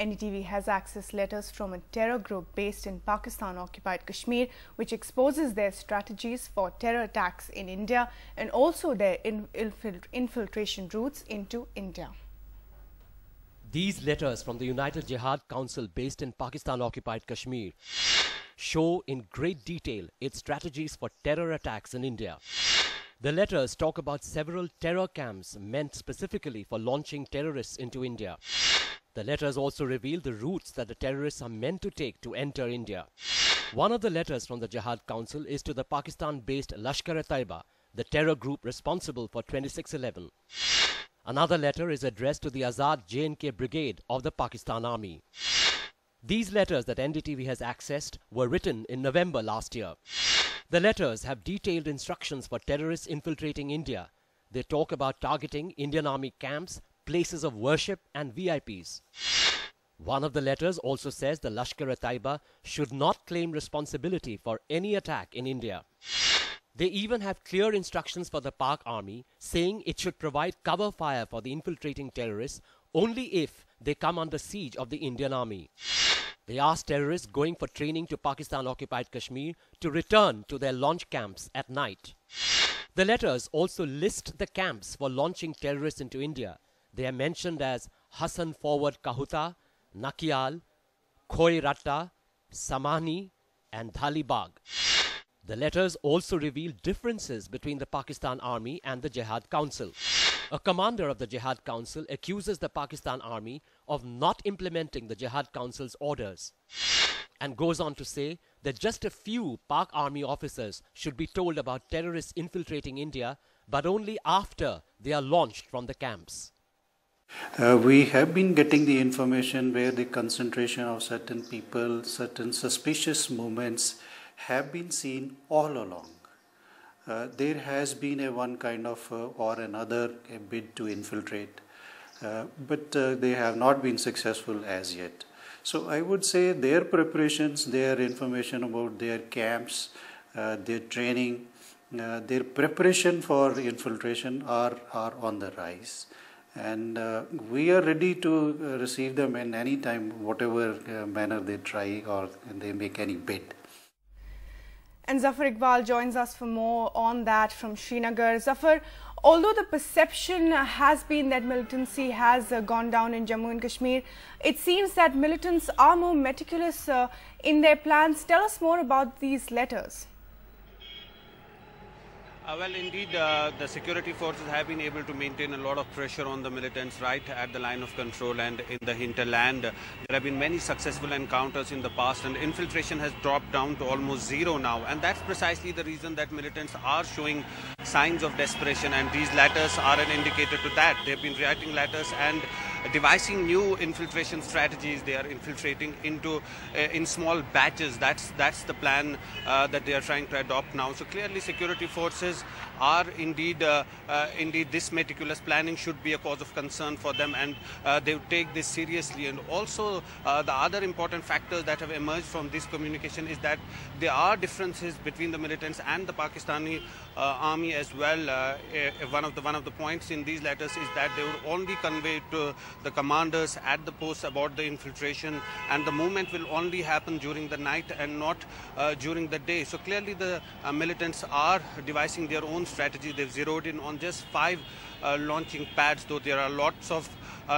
NDTV has accessed letters from a terror group based in Pakistan Occupied Kashmir, which exposes their strategies for terror attacks in India and also their infiltration routes into India. These letters from the United Jehad Council based in Pakistan Occupied Kashmir show in great detail its strategies for terror attacks in India. The letters talk about several terror camps meant specifically for launching terrorists into India. The letters also reveal the routes that the terrorists are meant to take to enter India. One of the letters from the Jihad Council is to the Pakistan-based Lashkar-e-Taiba, the terror group responsible for 26/11. Another letter is addressed to the AZAD J&K Brigade of the Pakistan Army. These letters that NDTV has accessed were written in November last year. The letters have detailed instructions for terrorists infiltrating India. They talk about targeting Indian Army camps, places of worship and VIPs. One of the letters also says the Lashkar-e-Taiba should not claim responsibility for any attack in India. They even have clear instructions for the Pak Army saying it should provide cover fire for the infiltrating terrorists only if they come under siege of the Indian Army. They asked terrorists going for training to Pakistan Occupied Kashmir to return to their launch camps at night. The letters also list the camps for launching terrorists into India. They are mentioned as Hassan Forward Kahuta, Nakial, Khoi Ratta, Samani and Dhalibag. The letters also reveal differences between the Pakistan Army and the Jihad Council. A commander of the Jihad Council accuses the Pakistan Army of not implementing the Jihad Council's orders and goes on to say that just a few Pak Army officers should be told about terrorists infiltrating India, but only after they are launched from the camps. We have been getting the information where the concentration of certain people, certain suspicious movements have been seen all along. There has been a one kind of or another a bid to infiltrate, but they have not been successful as yet. So I would say their preparations, their information about their camps, their training, their preparation for infiltration are on the rise. And we are ready to receive them in any time, whatever manner they try or they make any bid. And Zafar Iqbal joins us for more on that from Srinagar. Zafar, although the perception has been that militancy has gone down in Jammu and Kashmir, it seems that militants are more meticulous in their plans. Tell us more about these letters. Well, indeed, the security forces have been able to maintain a lot of pressure on the militants right at the line of control and in the hinterland. There have been many successful encounters in the past, and infiltration has dropped down to almost zero now. And that's precisely the reason that militants are showing signs of desperation, and these letters are an indicator to that. They've been writing letters and devising new infiltration strategies. They are infiltrating into in small batches. That's the plan that they are trying to adopt now. So clearly, security forces are indeed this meticulous planning should be a cause of concern for them, and they would take this seriously. And also the other important factors that have emerged from this communication is that there are differences between the militants and the Pakistani army as well. One of the points in these letters is that they would only convey to the commanders at the posts about the infiltration, and the movement will only happen during the night and not during the day. So clearly the militants are devising their own strategy. They've zeroed in on just 5 launching pads, though there are lots of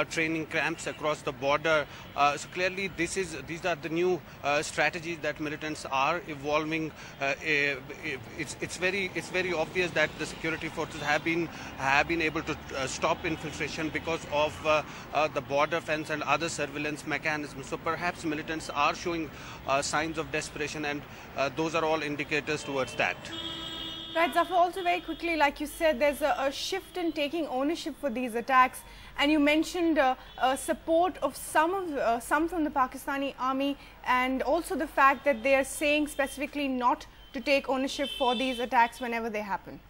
training camps across the border. So clearly these are the new strategies that militants are evolving. It's very obvious that the security forces have been able to stop infiltration because of the border fence and other surveillance mechanisms. So perhaps militants are showing signs of desperation, and those are all indicators towards that. Right, Zafar, also very quickly, like you said, there's a shift in taking ownership for these attacks, and you mentioned support of some from the Pakistani army, and also the fact that they are saying specifically not to take ownership for these attacks whenever they happen.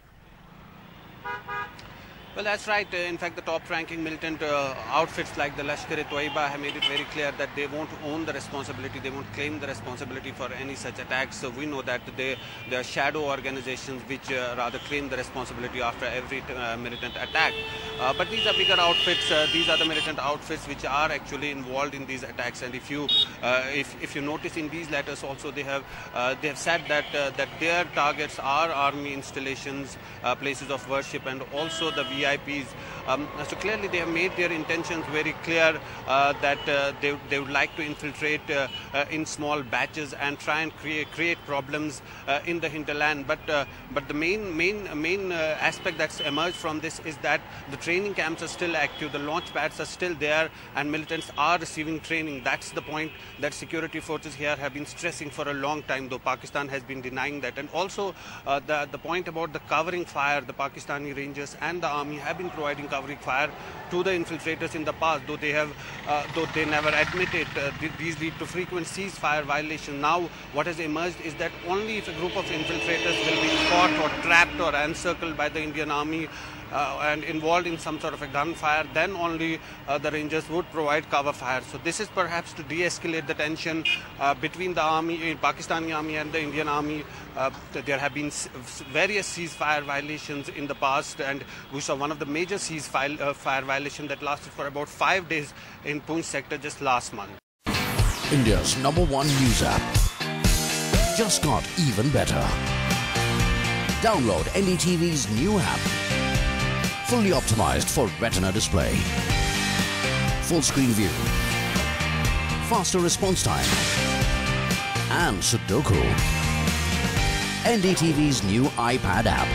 Well, that's right. In fact, the top-ranking militant outfits like the Lashkar-e-Toiba have made it very clear that they won't own the responsibility, they won't claim the responsibility for any such attacks. So we know that they are shadow organizations which rather claim the responsibility after every militant attack. But these are bigger outfits. These are the militant outfits which are actually involved in these attacks. And if you notice in these letters also, they have said that their targets are army installations, places of worship, and also the VIPs. So clearly they have made their intentions very clear that they would like to infiltrate in small batches and try and create problems in the hinterland. But the main aspect that's emerged from this is that the training camps are still active, the launch pads are still there, and militants are receiving training. That's the point that security forces here have been stressing for a long time, though Pakistan has been denying that. And also the point about the covering fire, the Pakistani Rangers and the army have been providing covering fire to the infiltrators in the past, though they never admitted. These lead to frequent ceasefire violations. Now what has emerged is that only if a group of infiltrators will be caught or trapped or encircled by the Indian army and involved in some sort of a gunfire, then only the Rangers would provide cover fire. So this is perhaps to de-escalate the tension between the army, Pakistani army and the Indian army. There have been various ceasefire violations in the past, and we saw one of the major ceasefire violations that lasted for about 5 days in Poonch sector just last month. India's #1 news app just got even better. Download NDTV's new app. Fully optimized for retina display, full screen view, faster response time, and Sudoku. NDTV's new iPad app.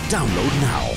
Download now.